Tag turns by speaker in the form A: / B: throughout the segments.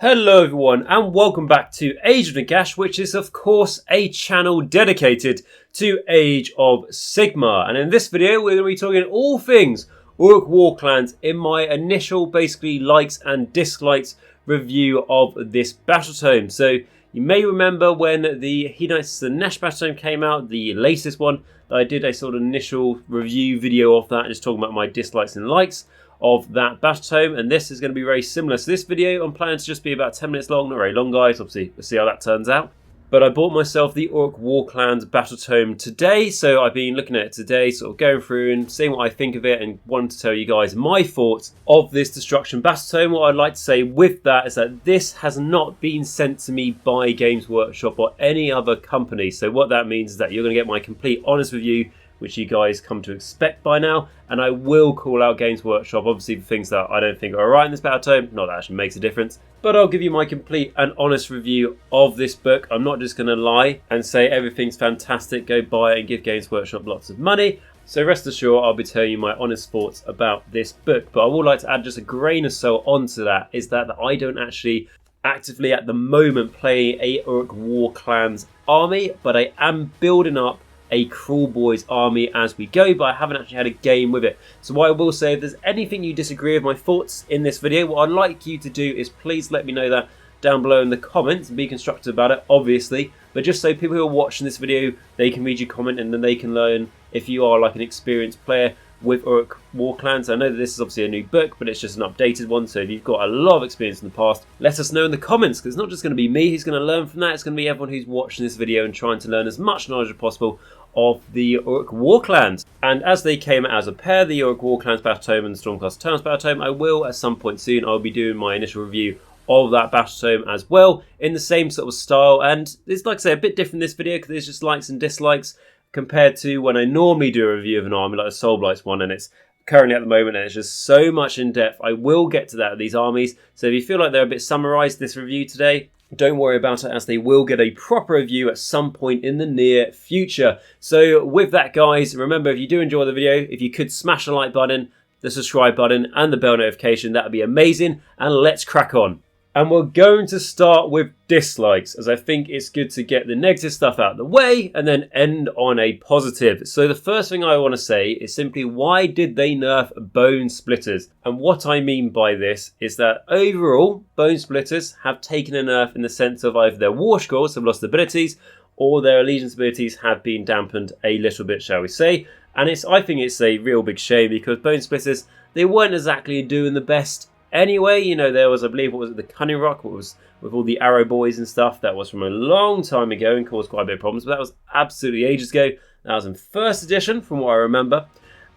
A: Hello everyone and welcome back to Age of Nagash, which is of course a channel dedicated to Age of Sigmar. And in this video we're going to be talking all things Orruk Warclans in my initial basically likes and dislikes review of this battle tome. So you may remember when the Untitled the Nagash battle tome came out, the latest one, that I did a sort of initial review video of that, just talking about my dislikes and likes of that battle tome, and this is going to be very similar. So this video I'm planning to just be about 10 minutes long, not very long guys, obviously we'll see how that turns out. But I bought myself the Orruk Warclans battle tome today, so I've been looking at it today, sort of going through and seeing what I think of it and wanting to tell you guys my thoughts of this Destruction battle tome. What I'd like to say with that is that this has not been sent to me by Games Workshop or any other company. So what that means is that you're going to get my complete honest review, which you guys come to expect by now, and I will call out Games Workshop, obviously for things that I don't think are alright in this battle tome. Not that actually makes a difference, but I'll give you my complete and honest review of this book. I'm not just going to lie and say everything's fantastic, go buy it and give Games Workshop lots of money. So rest assured I'll be telling you my honest thoughts about this book. But I would like to add just a grain of salt onto that, is that I don't actually actively at the moment play a Orruk Warclans army, but I am building up a Kruleboyz army as we go, but I haven't actually had a game with it. So what I will say, if there's anything you disagree with my thoughts in this video, what I'd like you to do is please let me know that down below in the comments and be constructive about it, obviously, but just so people who are watching this video, they can read your comment and then they can learn if you are like an experienced player with Orruk Warclans. I know that this is obviously a new book, but it's just an updated one, so if you've got a lot of experience in the past, let us know in the comments, because it's not just going to be me who's going to learn from that, it's going to be everyone who's watching this video and trying to learn as much knowledge as possible of the Orruk Warclans. And as they came out as a pair, the Orruk Warclans battle tome and the Stormcast Terms battle tome, I will at some point soon, I'll be doing my initial review of that battle tome as well, in the same sort of style. And it's, like I say, a bit different in this video, because there's just likes and dislikes compared to when I normally do a review of an army like the Soulblights one, and it's currently at the moment and it's just so much in depth. I will get to that with these armies, so if you feel like they're a bit summarised this review today, don't worry about it, as they will get a proper review at some point in the near future. So with that guys, remember, if you do enjoy the video, if you could smash the like button, the subscribe button and the bell notification, that would be amazing, and let's crack on. And we're going to start with dislikes, as I think it's good to get the negative stuff out of the way and then end on a positive. So the first thing I want to say is simply, why did they nerf Bone Splitters? And what I mean by this is that overall, Bone Splitters have taken a nerf in the sense of either their war scrolls have lost abilities or their allegiance abilities have been dampened a little bit, shall we say. And I think it's a real big shame, because Bone Splitters, they weren't exactly doing the best anyway. You know, there was, I believe, what was it, the Cunning Rock, what was with all the Arrow Boys and stuff, that was from a long time ago and caused quite a bit of problems, but that was absolutely ages ago. That was in first edition from what I remember,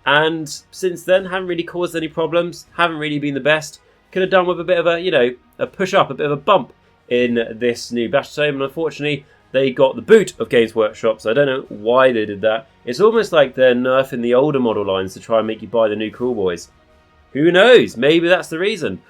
A: and since then haven't really caused any problems, haven't really been the best. Could have done with a bit of a, you know, a push up, a bit of a bump in this new battle tome, and unfortunately they got the boot of Games Workshop, so I don't know why they did that. It's almost like they're nerfing the older model lines to try and make you buy the new Kruleboyz. Who knows? Maybe that's the reason.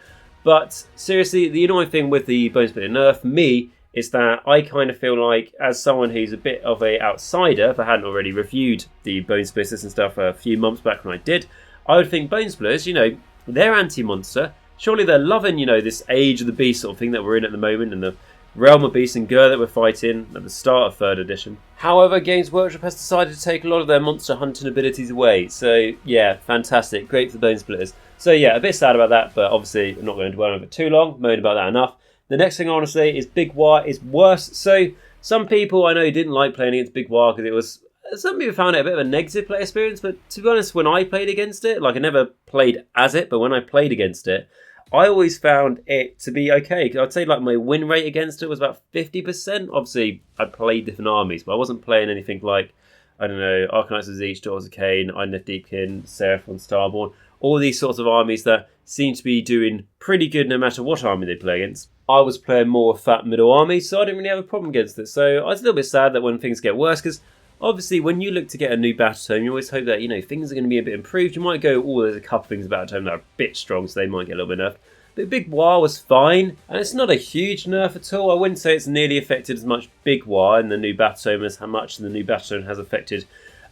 A: But seriously, the annoying thing with the Bone Splitter nerf for me is that I kind of feel like, as someone who's a bit of an outsider, if I hadn't already reviewed the Bone Splitters and stuff a few months back when I did, I would think Bone Splitters, you know, they're anti-monster. Surely they're loving, you know, this Age of the Beast sort of thing that we're in at the moment, and the Realm of Beast and Gur that we're fighting at the start of 3rd edition. However, Games Workshop has decided to take a lot of their monster hunting abilities away. So yeah, fantastic. Great for the Bone Splitters. So yeah, a bit sad about that, but obviously I'm not going to dwell on it too long. Moan about that enough. The next thing I want to say is Big War is worse. So some people I know didn't like playing against Big War because it was... Some people found it a bit of a negative play experience, but to be honest, when I played against it, like I never played as it, but when I played against it, I always found it to be okay. I'd say like my win rate against it was about 50%. Obviously, I played different armies, but I wasn't playing anything like, I don't know, Arcanizers of Zeech, Daughters of Cain, Idoneth Deepkin, Seraphon, Starborn. All these sorts of armies that seem to be doing pretty good no matter what army they play against. I was playing more fat middle armies, so I didn't really have a problem against it. So I was a little bit sad that when things get worse, because obviously when you look to get a new battle tome, you always hope that, you know, things are going to be a bit improved. You might go, oh, there's a couple things about battle tome that are a bit strong, so they might get a little bit nerfed. But Big War was fine, and it's not a huge nerf at all. I wouldn't say it's nearly affected as much Big War in the new battle tome as how much the new battle tome has affected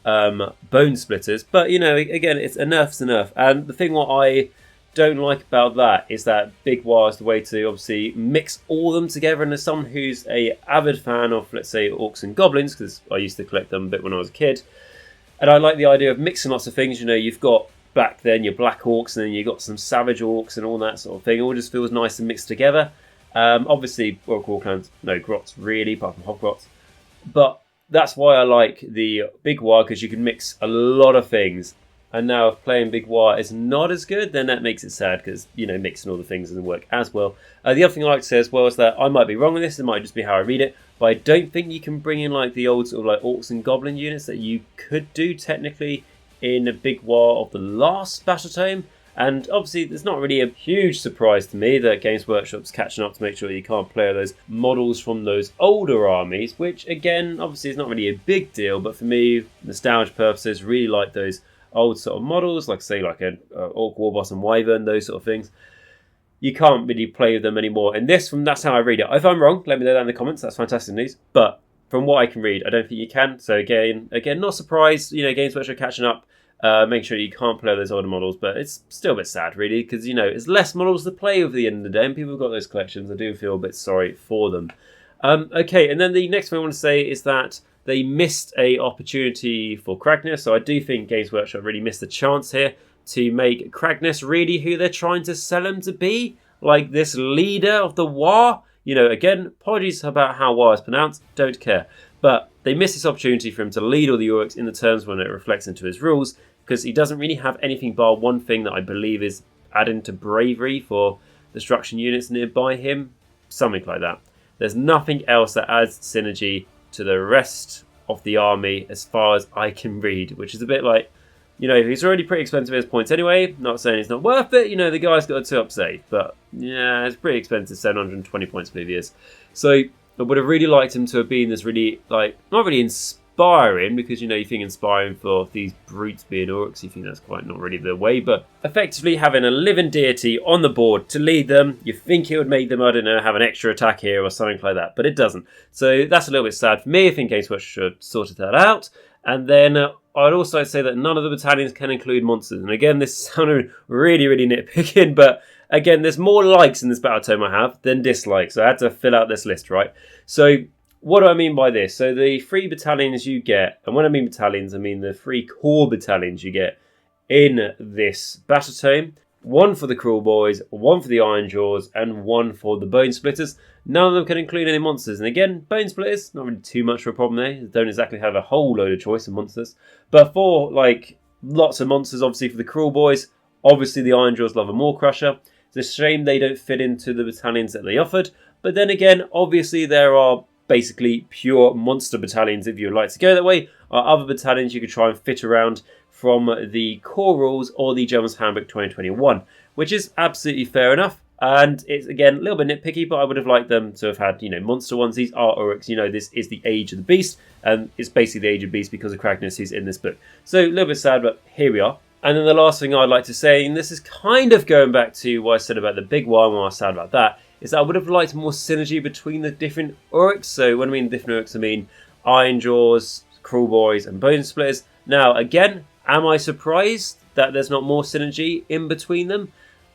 A: Bone Splitters. But, you know, again, it's a nerf's a nerf. And the thing what I don't like about that is that Big War is the way to obviously mix all of them together. And as someone who's a avid fan of, let's say, orcs and goblins, because I used to collect them a bit when I was a kid, and I like the idea of mixing lots of things. You know, you've got back then your black orcs, and then you've got some savage orcs and all that sort of thing. It all just feels nice and mixed together. Obviously, Orruk Warclans, no grots really, apart from hog-grots. But that's why I like the Big War, because you can mix a lot of things. And now if playing Big War is not as good, then that makes it sad, because, you know, mixing all the things doesn't work as well. The other thing I like to say as well is that I might be wrong on this, it might just be how I read it, but I don't think you can bring in like the old sort of like orcs and goblin units that you could do technically in a Big War of the last Battle Tome. And obviously it's not really a huge surprise to me that Games Workshop's catching up to make sure you can't play those models from those older armies, which again, obviously is not really a big deal, but for me, nostalgia purposes, really like those old sort of models, like say like an Orc Warboss and Wyvern, those sort of things. You can't really play with them anymore. And that's how I read it. If I'm wrong, let me know down in the comments. That's fantastic news. But from what I can read, I don't think you can. So again, not surprised. You know, Games Workshop catching up. Make sure you can't play those older models, but it's still a bit sad, really, because you know it's less models to play with at the end of the day, and people have got those collections. I do feel a bit sorry for them. Okay, and then the next thing I want to say is that they missed a opportunity for Cragness. So I do think Games Workshop really missed a chance here to make Cragness really who they're trying to sell him to be, like this leader of the war. You know, again, apologies about how war is pronounced, don't care. But they missed this opportunity for him to lead all the orcs in the terms when it reflects into his rules, because he doesn't really have anything bar one thing that I believe is adding to bravery for destruction units nearby him, something like that. There's nothing else that adds synergy to the rest of the army as far as I can read, which is a bit like, you know, he's already pretty expensive at his points anyway. Not saying he's not worth it, you know, the guy's got a 2-up save, but yeah, it's pretty expensive, 720 points for years. So I would have really liked him to have been this really, like, not really inspiring, because, you know, you think inspiring for these brutes being orcs, you think that's quite not really the way, but effectively having a living deity on the board to lead them, you think it would make them, I don't know, have an extra attack here or something like that, but it doesn't. So that's a little bit sad for me. I think Games Workshop should have sorted that out. And then I'd also say that none of the battalions can include monsters. And again, this sounded really, really nitpicking, but again, there's more likes in this battle tome I have than dislikes. So I had to fill out this list, right? So what do I mean by this? So the 3 battalions you get, and when I mean battalions, I mean the 3 core battalions you get in this battle tome. 1 for the Cruel Boys, 1 for the Iron Jaws, and 1 for the Bone Splitters. None of them can include any monsters. And again, Bone Splitters, not really too much of a problem there. They don't exactly have a whole load of choice of monsters. But for, like, lots of monsters, obviously, for the Cruel Boys, obviously the Iron Jaws love a Maw Crusher. It's a shame they don't fit into the battalions that they offered. But then again, obviously there are basically pure monster battalions if you would like to go that way, or other battalions you could try and fit around from the core rules or the Gentleman's Handbook 2021, which is absolutely fair enough. And it's, again, a little bit nitpicky, but I would have liked them to have had, you know, monster ones. These are Orruks, you know, this is the Age of the Beast, and it's basically the Age of the Beast because of Cragness who's in this book. So a little bit sad, but here we are. And then the last thing I'd like to say, and this is kind of going back to what I said about the Big One, when I was sad about that, is that I would have liked more synergy between the different Orruks. So when I mean different Orruks, I mean Iron Jaws, Cruel Boys, and Bone Splitters. Now, again, am I surprised that there's not more synergy in between them?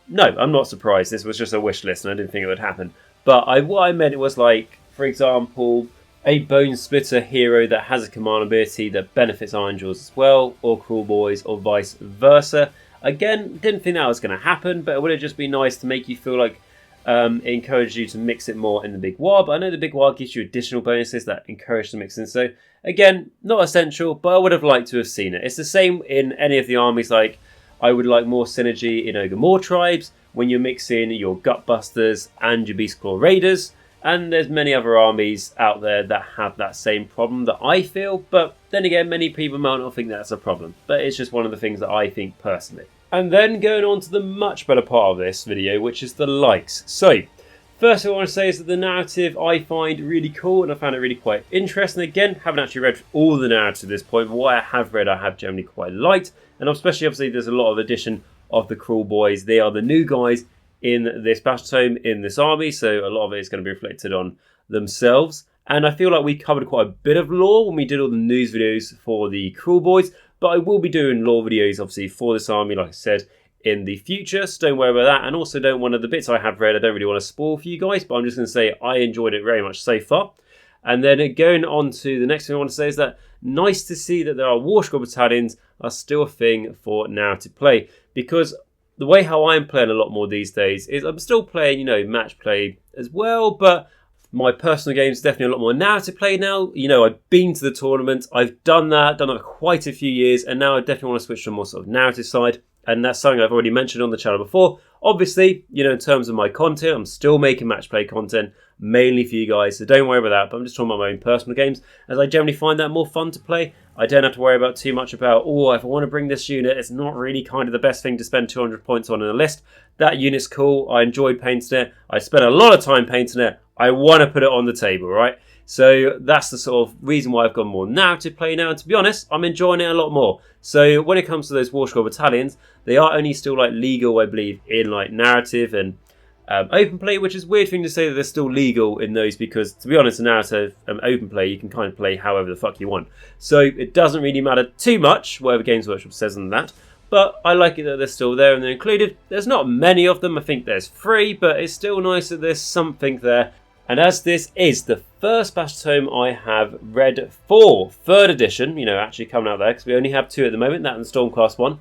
A: No, I'm not surprised. This was just a wish list and I didn't think it would happen. But what I meant, it was like, for example, a Bone Splitter hero that has a command ability that benefits Iron Jaws as well, or Cruel Boys, or vice versa. Again, didn't think that was going to happen, but it would have just been nice to make you feel like it encouraged you to mix it more in the Big War. But I know the Big War gives you additional bonuses that encourage the mixing. So again, not essential, but I would have liked to have seen it. It's the same in any of the armies. Like, I would like more synergy in Ogre Maw tribes when you're mixing your Gutbusters and your Beastclaw Raiders. And there's many other armies out there that have that same problem that I feel. But then again, many people might not think that's a problem. But it's just one of the things that I think personally. And then going on to the much better part of this video, which is the likes. So, first thing I want to say is that the narrative I find really cool, and I found it really quite interesting. Again, haven't actually read all the narrative at this point, but what I have read I have generally quite liked. And especially, obviously, there's a lot of addition of the Cruel Boys. They are the new guys in this battle tome, in this army, so a lot of it is going to be reflected on themselves. And I feel like we covered quite a bit of lore when we did all the news videos for the Cruel Boys, but I will be doing lore videos, obviously, for this army, like I said, in the future, so don't worry about that. And also, don't want the bits I have read, I don't really want to spoil for you guys, but I'm just going to say I enjoyed it very much so far. And then going on to the next thing I want to say is that nice to see that there are Warshgod battalions are still a thing for narrative play, because the way how I'm playing a lot more these days is I'm still playing, match play as well, but my personal game is definitely a lot more narrative play now. I've been to the tournament, I've done that for quite a few years, and now I definitely want to switch to a more sort of narrative side, and that's something I've already mentioned on the channel before. Obviously, in terms of my content, I'm still making match play content, mainly for you guys, so don't worry about that, but I'm just talking about my own personal games, as I generally find that more fun to play. I don't have to worry about too much about, if I want to bring this unit, it's not really kind of the best thing to spend 200 points on in a list. That unit's cool, I enjoyed painting it, I spent a lot of time painting it, I want to put it on the table, right? So that's the sort of reason why I've gone more narrative play now, and to be honest, I'm enjoying it a lot more. So when it comes to those Warshgod battalions, they are only still legal, I believe, in narrative and open play, which is a weird thing to say that they're still legal in those, because to be honest, in narrative open play you can kind of play however the fuck you want, so it doesn't really matter too much whatever Games Workshop says on that. But I like it that they're still there and they're included. There's not many of them, I think there's 3, but it's still nice that there's something there. And as this is the first Battle Tome I have read for 3rd edition, actually coming out there, because we only have 2 at the moment, that and the Stormcast one.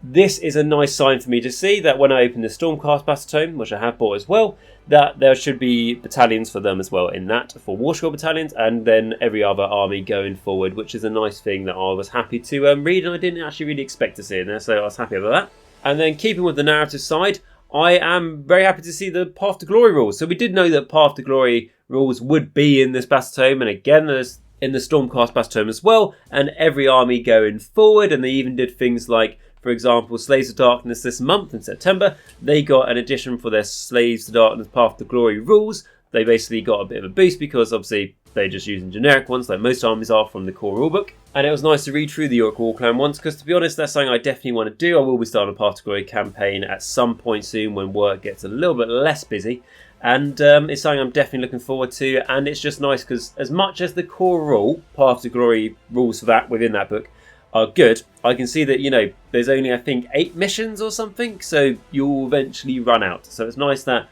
A: This is a nice sign for me to see that when I open the Stormcast Battle Tome, which I have bought as well, that there should be battalions for them as well in that, for Warshgod battalions, and then every other army going forward, which is a nice thing that I was happy to read, and I didn't actually really expect to see in there, so I was happy about that. And then keeping with the narrative side, I am very happy to see the Path to Glory rules. So we did know that Path to Glory rules would be in this Battle Tome, and again there's in the Stormcast Battle Tome as well, and every army going forward, and they even did things like, for example, Slaves of Darkness this month in September, they got an addition for their Slaves to Darkness Path to Glory rules. They basically got a bit of a boost because obviously they're just using generic ones like most armies are from the core rulebook. And it was nice to read through the Orruk Warclans ones, because to be honest, that's something I definitely want to do. I will be starting a Path to Glory campaign at some point soon when work gets a little bit less busy. And it's something I'm definitely looking forward to, and it's just nice because as much as the core rule, Path to Glory rules for that within that book, are good, I can see that, there's only, I think, 8 missions or something, so you'll eventually run out. So it's nice that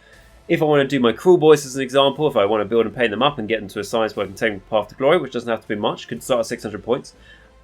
A: if I want to do my Cruel Boys as an example, if I want to build and paint them up and get them to a size where I can take them Path to Glory, which doesn't have to be much, could start at 600 points,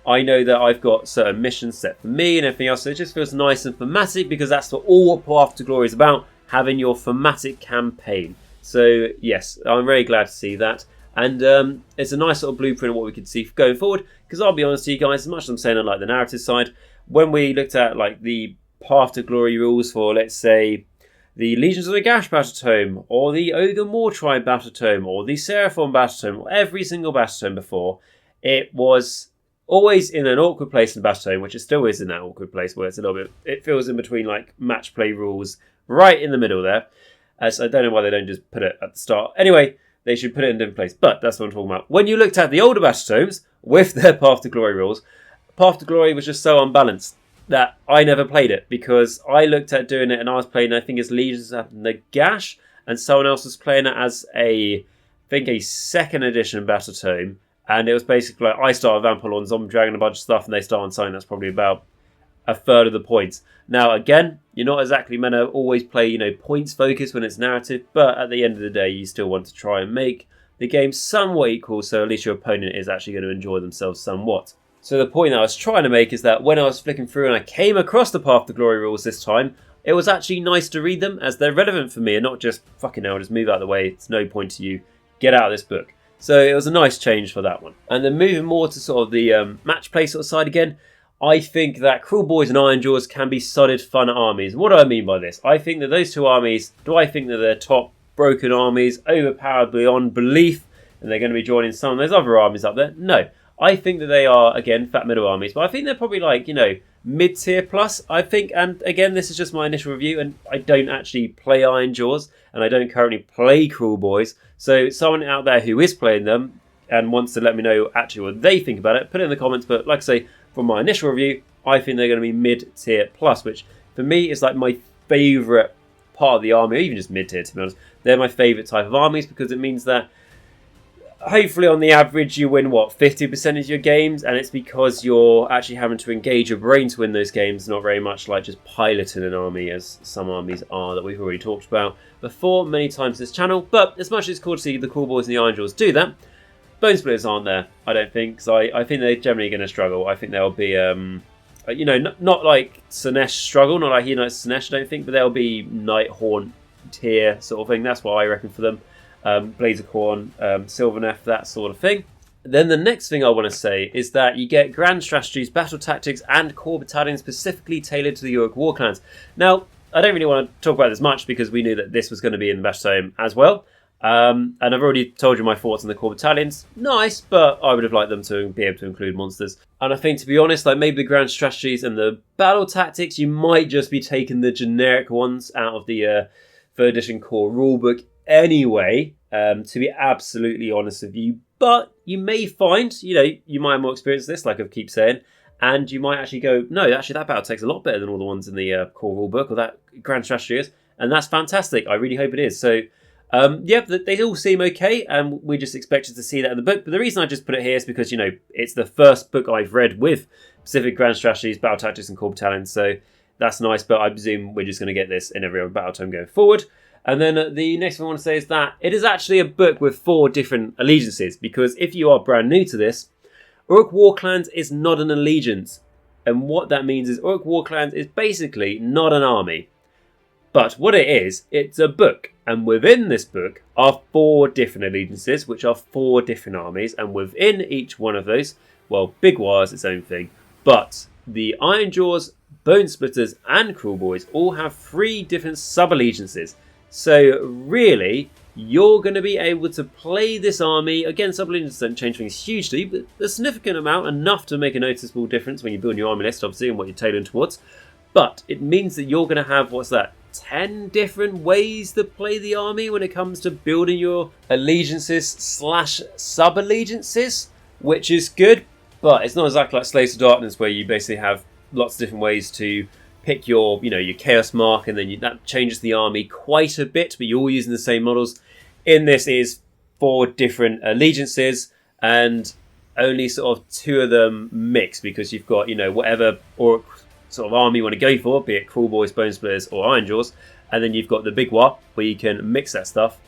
A: I know that I've got certain missions set for me and everything else, so it just feels nice and thematic, because that's what all Path to Glory is about, having your thematic campaign. So yes, I'm very glad to see that. And it's a nice little blueprint of what we could see going forward, because I'll be honest with you guys, as much as I'm saying I like the narrative side, when we looked at the Path to Glory rules for, let's say, the Legions of Nagash Battle Tome, or the Ogre Moor Tribe Battle Tome, or the Seraphon Battle Tome, or every single Battle Tome before, it was always in an awkward place in the Battle Tome, which it still is in that awkward place where it's a little bit, it feels in between match play rules, right in the middle there. So I don't know why they don't just put it at the start. Anyway, they should put it in a different place, but that's what I'm talking about. When you looked at the older Battle Tomes with their Path to Glory rules, Path to Glory was just so unbalanced that I never played it, because I looked at doing it and I was playing, I think it's Legions of Nagash, and someone else was playing it as a 2nd edition Battle Tome, and it was basically I started Vampire on Zombie Dragon, a bunch of stuff, and they start on something that's probably about a third of the points. Now, again, you're not exactly meant to always play, points focused when it's narrative, but at the end of the day, you still want to try and make the game somewhat equal, so at least your opponent is actually going to enjoy themselves somewhat. So the point that I was trying to make is that when I was flicking through and I came across the Path to Glory rules this time, it was actually nice to read them, as they're relevant for me, and not just, fucking hell, just move out of the way, it's no point to you, get out of this book. So it was a nice change for that one. And then moving more to sort of the match play sort of side again, I think that Cruel Boys and Iron Jaws can be solid, fun armies. What do I mean by this? I think that those two armies, do I think that they're top broken armies, overpowered beyond belief, and they're going to be joining some of those other armies up there? No. I think that they are, again, fat middle armies, but I think they're probably mid-tier plus, I think. And again, this is just my initial review, and I don't actually play Iron Jaws, and I don't currently play Cruel Boys. So someone out there who is playing them and wants to let me know actually what they think about it, put it in the comments. But like I say, from my initial review, I think they're going to be mid-tier plus, which for me is my favourite part of the army, or even just mid-tier to be honest. They're my favourite type of armies, because it means that hopefully on the average you win, 50% of your games, and it's because you're actually having to engage your brain to win those games, not very much like just piloting an army, as some armies are that we've already talked about before many times this channel. But as much as it's cool to see the Cool Boys and the Iron Jaws do that, Bone Splitters aren't there, I don't think, because I think they're generally going to struggle. I think they'll be, not like Slaanesh struggle, not like he knows Slaanesh, I don't think, but they'll be Nighthaunt tier sort of thing. That's what I reckon for them. Blazercorn, Sylvaneth, that sort of thing. Then the next thing I want to say is that you get grand strategies, battle tactics, and core battalions specifically tailored to the Orruk Warclans. Now, I don't really want to talk about this much because we knew that this was going to be in the Battletome as well. And I've already told you my thoughts on the core battalions. Nice, but I would have liked them to be able to include monsters. And I think, to be honest, like maybe the grand strategies and the battle tactics, you might just be taking the generic ones out of the 3rd edition core rulebook anyway, to be absolutely honest with you. But you may find, you might have more experience with this, like I keep saying, and you might actually go, no, actually that battle takes a lot better than all the ones in the core rulebook, or that grand strategy is, and that's fantastic. I really hope it is. So, they all seem okay, and we just expected to see that in the book. But the reason I just put it here is because, it's the first book I've read with specific grand strategies, battle tactics, and core battalions, so that's nice, but I presume we're just going to get this in every other Battletome going forward. And then the next thing I want to say is that it is actually a book with 4 different allegiances, because if you are brand new to this, Orruk Warclans is not an allegiance. And what that means is Orruk Warclans is basically not an army. But what it is, it's a book. And within this book are 4 different allegiances, which are 4 different armies. And within each one of those, well, Big War is its own thing. But the Iron Jaws, Bone Splitters, and Cruel Boys all have 3 different sub-allegiances. So really, you're going to be able to play this army. Again, sub-allegiances don't change things hugely, but a significant amount, enough to make a noticeable difference when you build your army list, obviously, and what you're tailoring towards. But it means that you're going to have, 10 different ways to play the army when it comes to building your allegiances / sub-allegiances, which is good, but it's not exactly like Slaves of Darkness, where you basically have lots of different ways to pick your, your Chaos Mark, and then that changes the army quite a bit, but you're all using the same models. In this is 4 different allegiances, and only sort of 2 of them mix, because you've got, whatever Orruk sort of army you want to go for, be it Cruel Boys, Bone Splitters, or Iron Jaws, and then you've got the Big War, where you can mix that stuff.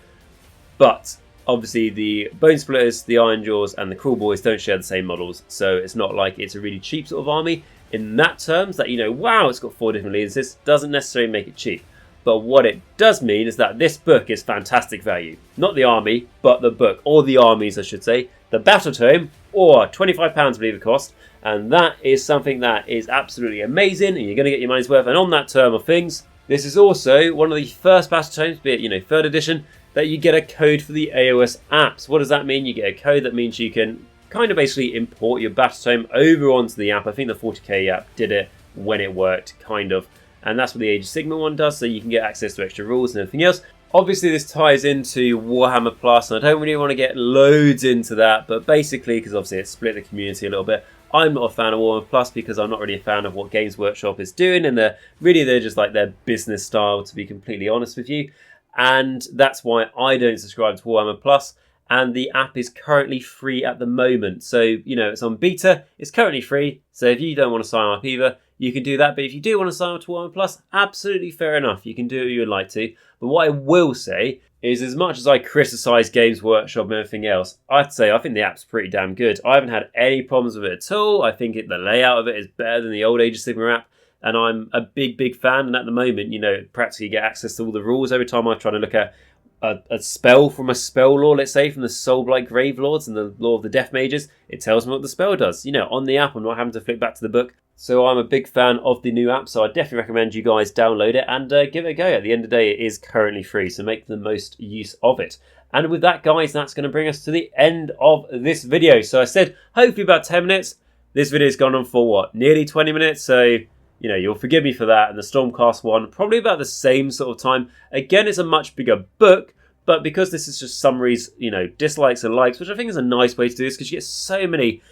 A: But obviously the Bone Splitters, the Iron Jaws, and the Cruel Boys don't share the same models, so it's not like it's a really cheap sort of army. In that terms, that wow, it's got 4 different allegiances, doesn't necessarily make it cheap. But what it does mean is that this book is fantastic value. Not the army, but the book, or the armies I should say. The Battletome, or £25 I believe it cost, and that is something that is absolutely amazing, and you're going to get your money's worth. And on that term of things, this is also one of the first Battletomes, be it 3rd edition, that you get a code for the AOS apps. What does that mean? You get a code that means you can kind of basically import your Battletome over onto the app. I think the 40k app did it when it worked, kind of. And that's what the Age of Sigmar one does, so you can get access to extra rules and everything else. Obviously, this ties into Warhammer Plus, and I don't really want to get loads into that, but basically, because obviously it's split the community a little bit, I'm not a fan of Warhammer Plus because I'm not really a fan of what Games Workshop is doing, and they're just like their business style, to be completely honest with you. And that's why I don't subscribe to Warhammer Plus. And the app is currently free at the moment. So, it's on beta. It's currently free. So if you don't want to sign up either, you can do that. But if you do want to sign up to Warhammer Plus, absolutely fair enough. You can do what you would like to. But what I will say is, as much as I criticise Games Workshop and everything else, I'd say I think the app's pretty damn good. I haven't had any problems with it at all. I think the layout of it is better than the old Age of Sigmar app. And I'm a big fan. And at the moment, practically get access to all the rules. Every time I'm trying to look at a spell from a spell lore, let's say from the Soulblight Grave Lords and the Law of the Death Mages, it tells me what the spell does. On the app, I'm not having to flick back to the book. So I'm a big fan of the new app, so I definitely recommend you guys download it and give it a go. At the end of the day, it is currently free, so make the most use of it. And with that, guys, that's going to bring us to the end of this video. So I said, hopefully about 10 minutes. This video's gone on for, nearly 20 minutes, so you'll forgive me for that. And the Stormcast one, probably about the same sort of time. Again, it's a much bigger book, but because this is just summaries, dislikes and likes, which I think is a nice way to do this, because you get so many,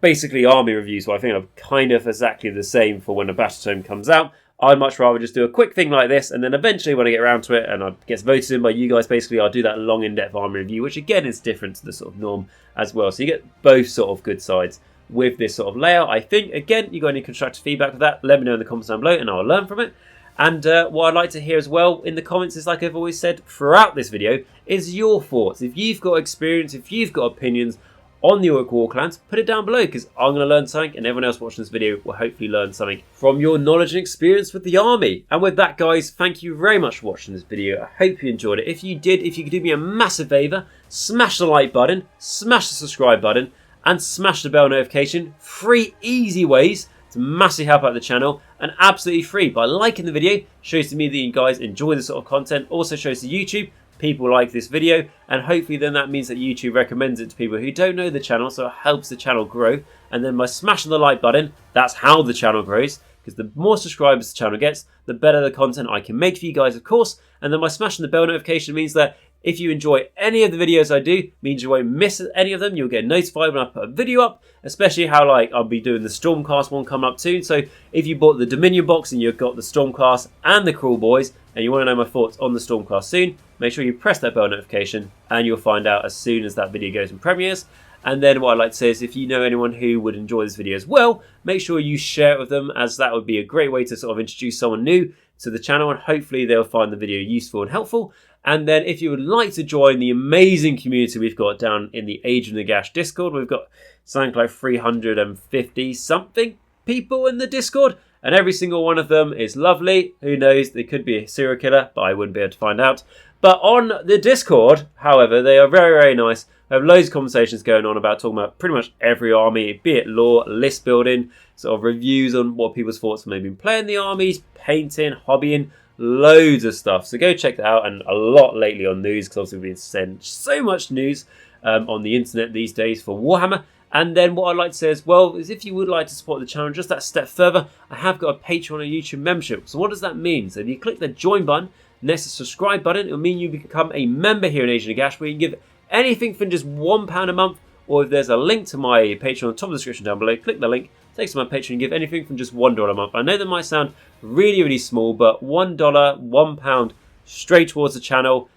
A: basically, army reviews, what I think are kind of exactly the same for when a Battletome comes out. I'd much rather just do a quick thing like this, and then eventually when I get around to it and it gets voted in by you guys, basically I'll do that long in-depth army review, which again is different to the sort of norm as well. So you get both sort of good sides with this sort of layout. I think, again, you got any constructive feedback with that, let me know in the comments down below and I'll learn from it. And what I'd like to hear as well in the comments is, like I've always said throughout this video, is your thoughts. If you've got experience, if you've got opinions on the Orruk Warclans, put it down below, because I'm going to learn something and everyone else watching this video will hopefully learn something from your knowledge and experience with the army. And with that, guys, thank you very much for watching this video. I hope you enjoyed it. If you did, if you could do me a massive favour, smash the like button, smash the subscribe button, and smash the bell notification. 3 easy ways to massively help out the channel, and absolutely free. By liking the video, shows to me that you guys enjoy this sort of content, also shows to YouTube people like this video, and hopefully then that means that YouTube recommends it to people who don't know the channel, so it helps the channel grow. And then by smashing the like button, that's how the channel grows, because the more subscribers the channel gets, the better the content I can make for you guys, of course. And then by smashing the bell notification means that if you enjoy any of the videos I do, means you won't miss any of them. You'll get notified when I put a video up, especially how, like, I'll be doing the Stormcast one coming up soon. So if you bought the Dominion box and you've got the Stormcast and the Cruel Boys, and you want to know my thoughts on the Stormcast soon, make sure you press that bell notification and you'll find out as soon as that video goes and premieres. And then what I'd like to say is, if you know anyone who would enjoy this video as well, make sure you share it with them, as that would be a great way to sort of introduce someone new to the channel, and hopefully they'll find the video useful and helpful. And then if you would like to join the amazing community we've got down in the Age of Nagash Discord, we've got something like 350 something people in the Discord, and every single one of them is lovely. Who knows, they could be a serial killer, but I wouldn't be able to find out. But on the Discord, however, they are very, very nice. We have loads of conversations going on about talking about pretty much every army, be it lore, list building, sort of reviews on what people's thoughts when they've been playing the armies, painting, hobbying, loads of stuff. So go check that out, and a lot lately on news, because obviously we've been sending so much news on the internet these days for Warhammer. And then what I'd like to say as well is, if you would like to support the channel just that step further, I have got a Patreon and YouTube membership. So what does that mean? So if you click the join button next to the subscribe button, it'll mean you become a member here in Age of Nagash, where you can give anything from just £1 a month, or if there's a link to my Patreon on the top of the description down below, click the link, takes to my Patreon, and give anything from just $1 a month. I know that might sound really, really small, but $1, £1 straight towards the channel,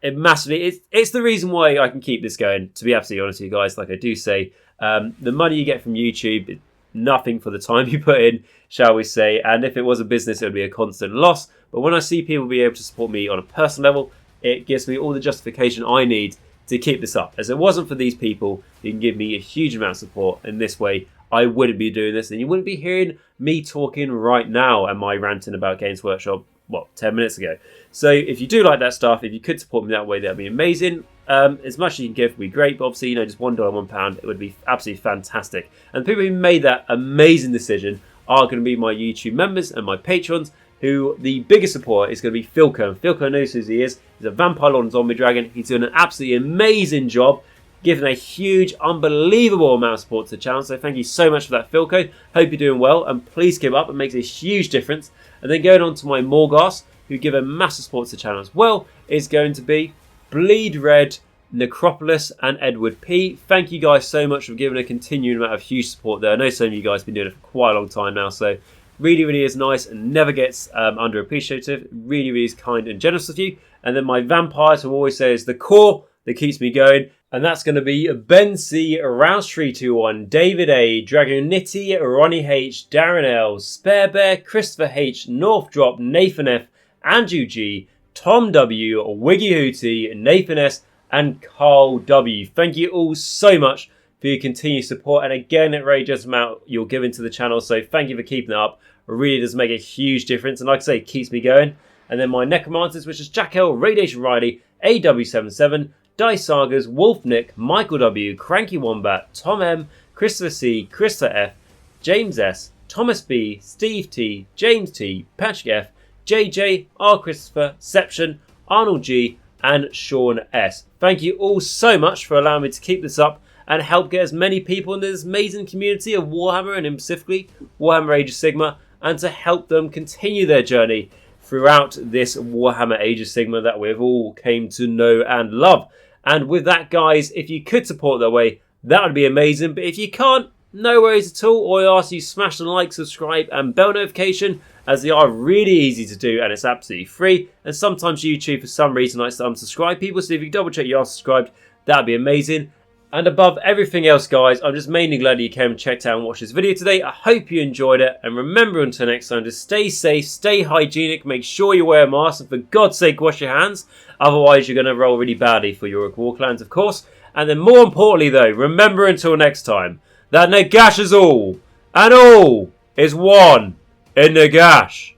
A: it massively, it's the reason why I can keep this going, to be absolutely honest with you guys. Like I do say, the money you get from YouTube is nothing for the time you put in, shall we say, and if it was a business, it would be a constant loss. But when I see people be able to support me on a personal level, it gives me all the justification I need to keep this up. As it wasn't for these people who can give me a huge amount of support in this way, I wouldn't be doing this, and you wouldn't be hearing me talking right now and my ranting about Games Workshop, what, 10 minutes ago. So if you do like that stuff, if you could support me that way, that'd be amazing. As much as you can give would be great, but obviously, you know, just $1, £1, it would be absolutely fantastic. And the people who made that amazing decision are going to be my YouTube members and my patrons, who the biggest support is going to be Filq. And Filq knows who he is. He's a vampire lord and zombie dragon. He's doing an absolutely amazing job, giving a huge, unbelievable amount of support to the channel. So thank you so much for that, Filq. Hope you're doing well, and please keep up. It makes a huge difference. And then going on to my Morgasts, who give a massive support to the channel as well, is going to be Bleed Red, Necropolis, and Edward P. Thank you guys so much for giving a continuing amount of huge support there. I know some of you guys have been doing it for quite a long time now, so really, really is nice and never gets underappreciated. Really, really is kind and generous of you. And then my vampires, who always say is the core that keeps me going, and that's going to be Ben C, Rouse321, David A, Dragoonity, Ronni H, Darren L, SpareBear, Christopher H, Northdrop, Nathan F, Andrew G, Tom W, Wiggy Whooty, Nathan S, and Carl W. Thank you all so much for your continued support, and again, it really just amount you're giving to the channel, so thank you for keeping it up. It really does make a huge difference, and like I say, it keeps me going. And then my Necromancers, which is Jacq.l, RadiationRiley, AW77, Sagas, WolfNick, Michal W, Cranky Wombat, Tom M, Christopher C, Christopher F, James S, Thomas B, Steve T, James T, Patrick F, JJ, R Christopher, Sception, Arnold G, and Shaun S. Thank you all so much for allowing me to keep this up and help get as many people in this amazing community of Warhammer, and specifically Warhammer Age of Sigmar, and to help them continue their journey throughout this Warhammer Age of Sigmar that we've all came to know and love. And with that, guys, if you could support that way, that would be amazing. But if you can't, no worries at all. All I ask you, smash the like, subscribe, and bell notification. as they are really easy to do and it's absolutely free. And sometimes YouTube, for some reason, likes to unsubscribe people, so if you double check you are subscribed, that would be amazing. And above everything else, guys, I'm just mainly glad that you came and checked out and watched this video today. I hope you enjoyed it. And remember, until next time, to stay safe, stay hygienic, make sure you wear a mask, and for God's sake, wash your hands. Otherwise, you're going to roll really badly for your Orruk Warclans, of course. And then more importantly, though, remember until next time, that Nagash is all, and all is one in Nagash.